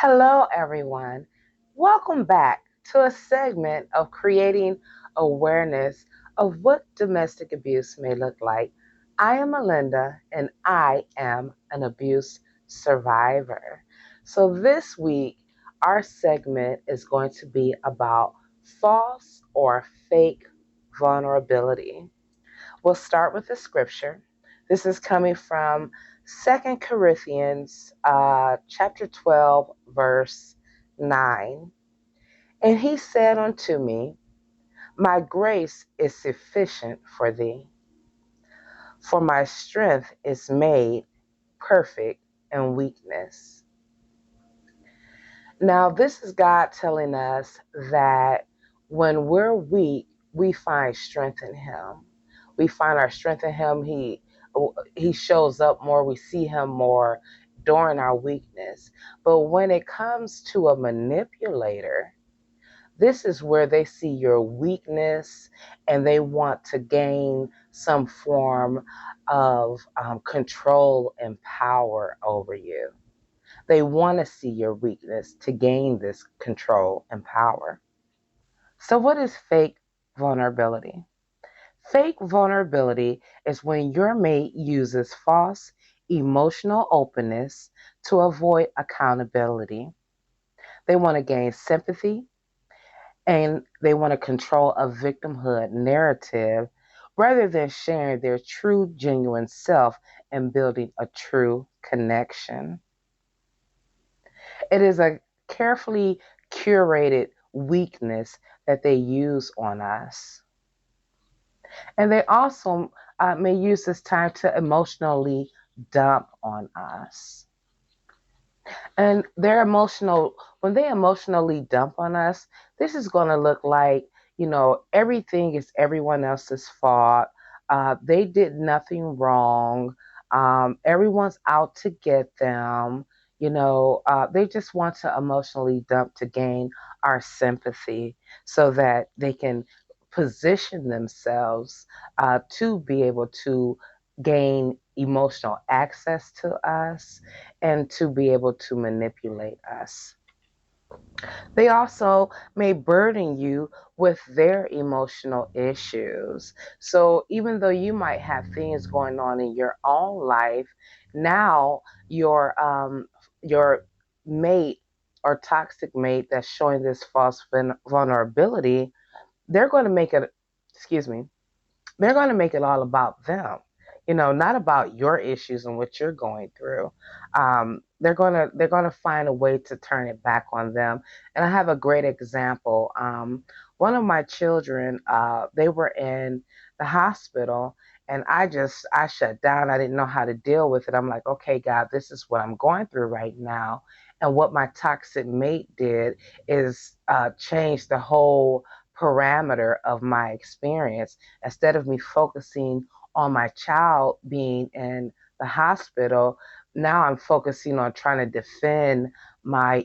Hello, everyone. Welcome back to a segment of creating awareness of what domestic abuse may look like. I am Melinda, and I am an abuse survivor. So, this week, our segment is going to be about false or fake vulnerability. We'll start with the scripture. This is coming from 2 Corinthians chapter 12, verse 9. And he said unto me, My grace is sufficient for thee, for my strength is made perfect in weakness. Now, this is God telling us that when we're weak, we find strength in Him. We find our strength in Him. He shows up more. We see Him more during our weakness. But when it comes to a manipulator, this is where they see your weakness and they want to gain some form of control and power over you. They want to see your weakness to gain this control and power. So, what is fake vulnerability? Fake vulnerability is when your mate uses false emotional openness to avoid accountability. They want to gain sympathy and they want to control a victimhood narrative rather than sharing their true, genuine self and building a true connection. It is a carefully curated weakness that they use on us. And they also may use this time to emotionally dump on us. And when they emotionally dump on us, this is going to look like, everything is everyone else's fault. They did nothing wrong. Everyone's out to get them. They just want to emotionally dump to gain our sympathy so that they can position themselves to be able to gain emotional access to us and to be able to manipulate us. They also may burden you with their emotional issues. So even though you might have things going on in your own life, now your mate or toxic mate that's showing this false vulnerability, they're going to make it, excuse me, they're going to make it all about them, not about your issues and what you're going through. They're going to find a way to turn it back on them. And I have a great example. One of my children, they were in the hospital, and I shut down. I didn't know how to deal with it. I'm like, okay, God, this is what I'm going through right now. And what my toxic mate did is change the whole parameter of my experience. Instead of me focusing on my child being in the hospital, now I'm focusing on trying to defend my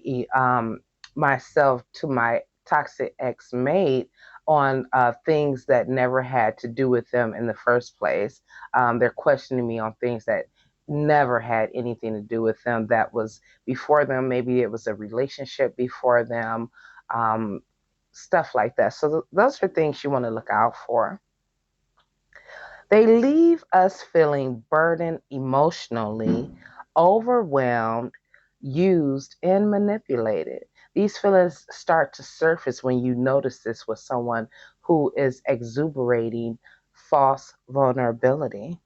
myself to my toxic ex-mate on things that never had to do with them in the first place. They're questioning me on things that never had anything to do with them, that was before them. Maybe it was a relationship before them. Um, Stuff like that. So those are things you want to look out for. They leave us feeling burdened emotionally, overwhelmed, used, and manipulated. These feelings start to surface when you notice this with someone who is exuberating false vulnerability.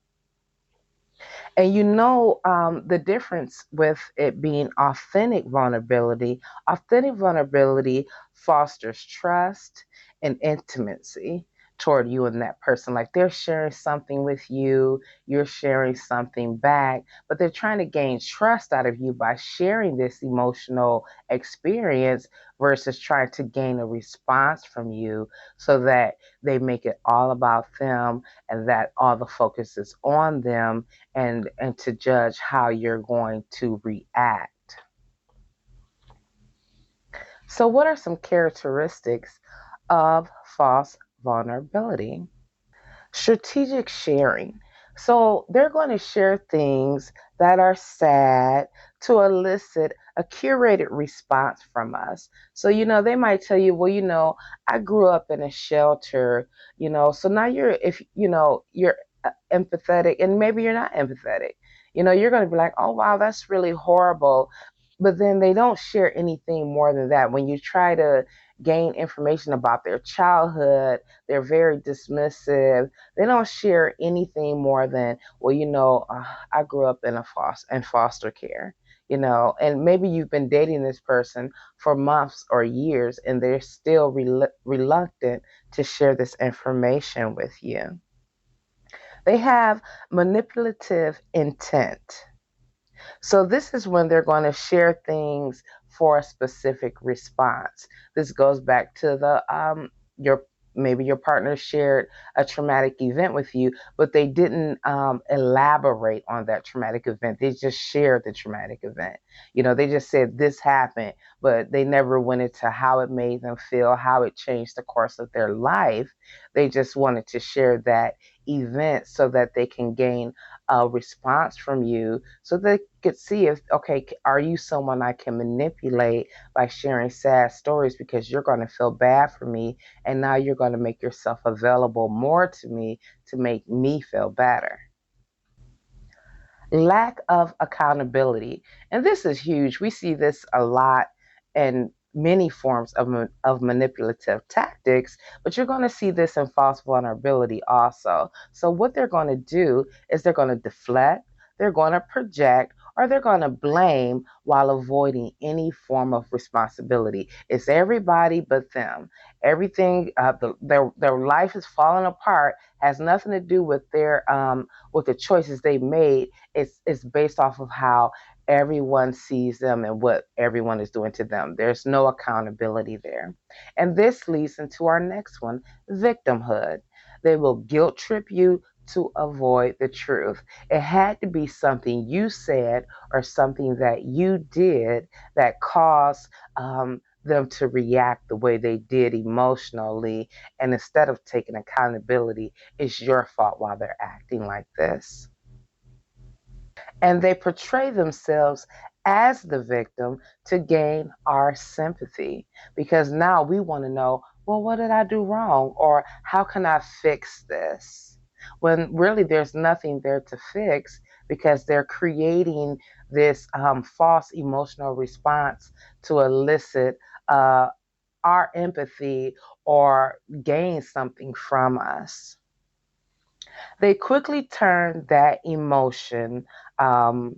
And the difference with it being authentic vulnerability. Authentic vulnerability fosters trust and intimacy toward you and that person. Like they're sharing something with you, you're sharing something back, but they're trying to gain trust out of you by sharing this emotional experience versus trying to gain a response from you so that they make it all about them and that all the focus is on them and to judge how you're going to react. So, what are some characteristics of false vulnerability? Strategic sharing. So, they're going to share things that are sad to elicit a curated response from us. So, they might tell you, well, I grew up in a shelter, so now if, you're empathetic and maybe you're not empathetic, you're going to be like, oh, wow, that's really horrible. But then they don't share anything more than that. When you try to gain information about their childhood, they're very dismissive. They don't share anything more than, well, I grew up in foster care, and maybe you've been dating this person for months or years, and they're still reluctant to share this information with you. They have manipulative intent. So this is when they're going to share things for a specific response. This goes back to the your maybe your partner shared a traumatic event with you, but they didn't elaborate on that traumatic event. They just shared the traumatic event. They just said this happened, but they never went into how it made them feel, how it changed the course of their life. They just wanted to share that event so that they can gain a response from you so they could see if, okay, are you someone I can manipulate by sharing sad stories because you're going to feel bad for me and now you're going to make yourself available more to me to make me feel better. Lack of accountability. And this is huge. We see this a lot in many forms of manipulative tactics, but you're going to see this in false vulnerability also. So, what they're going to do is they're going to deflect, they're going to project, or they're going to blame while avoiding any form of responsibility. It's everybody but them. Everything, their life is falling apart, has nothing to do with the choices they made. It's based off of how everyone sees them and what everyone is doing to them. There's no accountability there. And this leads into our next one, victimhood. They will guilt trip you to avoid the truth. It had to be something you said or something that you did that caused them to react the way they did emotionally. And instead of taking accountability, it's your fault while they're acting like this. And they portray themselves as the victim to gain our sympathy because now we want to know, well, what did I do wrong? Or how can I fix this? When really there's nothing there to fix because they're creating this false emotional response to elicit uh, our empathy or gain something from us. They quickly turn that um,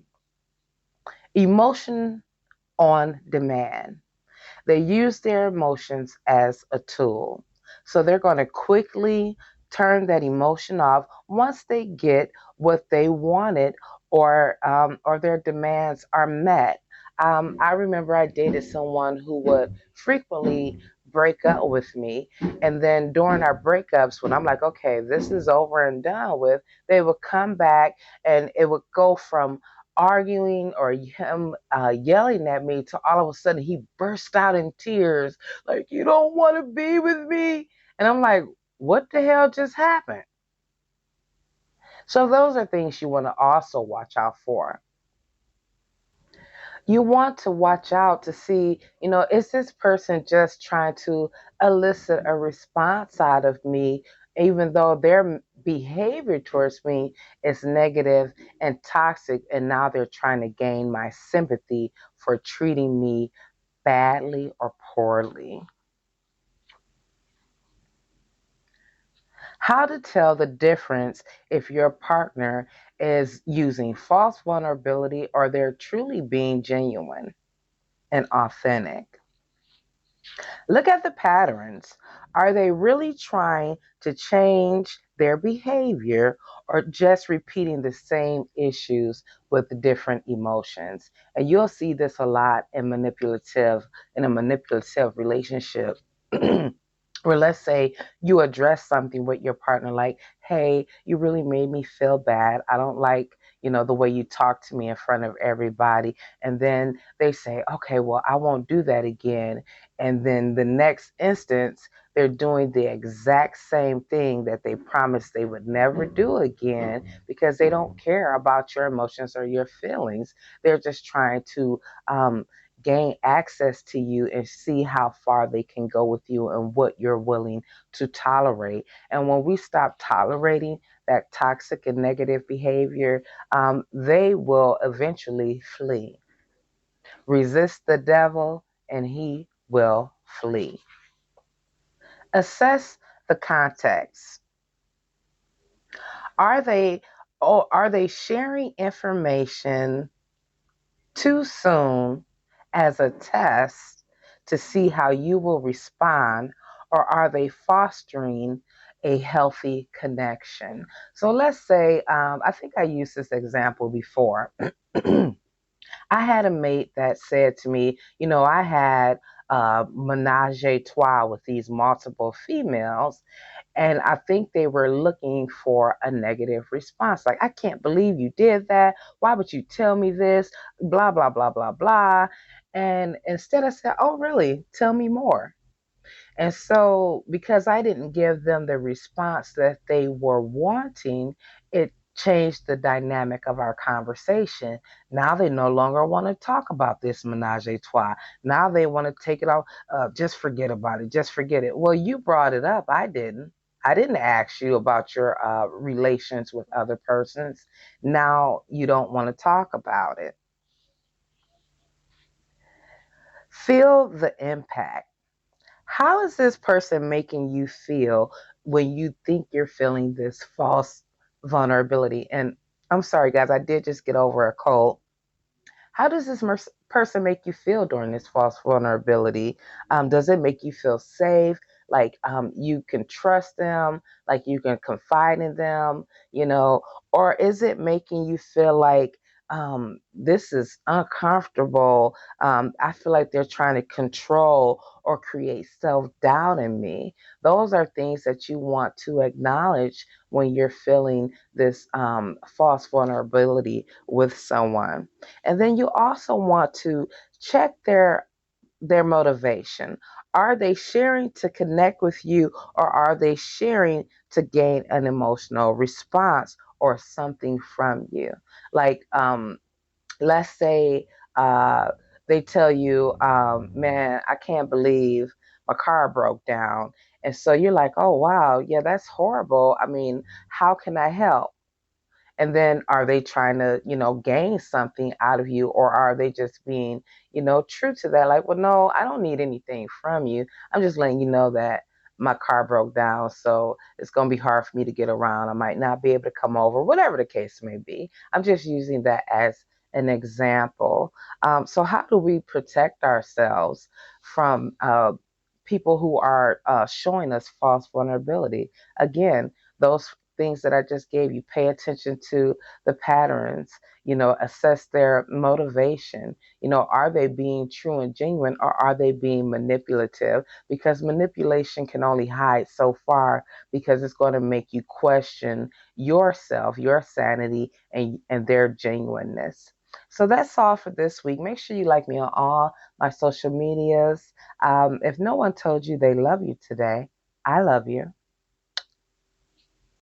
emotion on demand. They use their emotions as a tool. So they're going to quickly turn that emotion off once they get what they wanted or their demands are met. I remember I dated someone who would frequently break up with me, and then during our breakups, when I'm like, okay, this is over and done with, they would come back and it would go from arguing or him yelling at me to all of a sudden he burst out in tears like, you don't want to be with me. And I'm like, what the hell just happened? So those are things you want to also watch out for. You want to watch out to see, is this person just trying to elicit a response out of me, even though their behavior towards me is negative and toxic, and now they're trying to gain my sympathy for treating me badly or poorly. How to tell the difference if your partner is using false vulnerability or they're truly being genuine and authentic. Look at the patterns. Are they really trying to change their behavior or just repeating the same issues with different emotions? And you'll see this a lot in a manipulative relationship. Or let's say you address something with your partner like, hey, you really made me feel bad. I don't like, the way you talk to me in front of everybody. And then they say, okay, well, I won't do that again. And then the next instance, they're doing the exact same thing that they promised they would never do again because they don't care about your emotions or your feelings. They're just trying to gain access to you and see how far they can go with you and what you're willing to tolerate. And when we stop tolerating that toxic and negative behavior, they will eventually flee. Resist the devil and he will flee. Assess the context. Are they are they sharing information too soon as a test to see how you will respond, or are they fostering a healthy connection? So let's say, I think I used this example before. I had a mate that said to me, I had menage a trois with these multiple females, and I think they were looking for a negative response. Like, I can't believe you did that. Why would you tell me this? Blah, blah, blah, blah, blah. And instead I said, oh, really? Tell me more. And so, because I didn't give them the response that they were wanting, it changed the dynamic of our conversation. Now they no longer want to talk about this menage a trois. Now they want to take it off. Just forget about it. Just forget it. Well, you brought it up. I didn't. I didn't ask you about your relations with other persons. Now you don't want to talk about it. Feel the impact. How is this person making you feel when you think you're feeling this false vulnerability? And I'm sorry, guys, I did just get over a cold. How does this person make you feel during this false vulnerability? Does it make you feel safe? Like you can trust them, like you can confide in them, or is it making you feel like this is uncomfortable? I feel like they're trying to control or create self doubt in me. Those are things that you want to acknowledge when you're feeling this false vulnerability with someone. And then you also want to check their motivation. Are they sharing to connect with you, or are they sharing to gain an emotional response or something from you? Like, let's say uh, they tell you, man, I can't believe my car broke down. And so you're like, oh, wow, yeah, that's horrible. I mean, how can I help? And then are they trying to, gain something out of you, or are they just being, true to that? Like, well, no, I don't need anything from you. I'm just letting you know that my car broke down, so it's going to be hard for me to get around. I might not be able to come over, whatever the case may be. I'm just using that as an example. So how do we protect ourselves from people who are showing us false vulnerability? Again, those things that I just gave you, pay attention to the patterns, assess their motivation. Are they being true and genuine, or are they being manipulative? Because manipulation can only hide so far, because it's going to make you question yourself, your sanity, and their genuineness. So that's all for this week. Make sure you like me on all my social medias. If no one told you they love you today, I love you.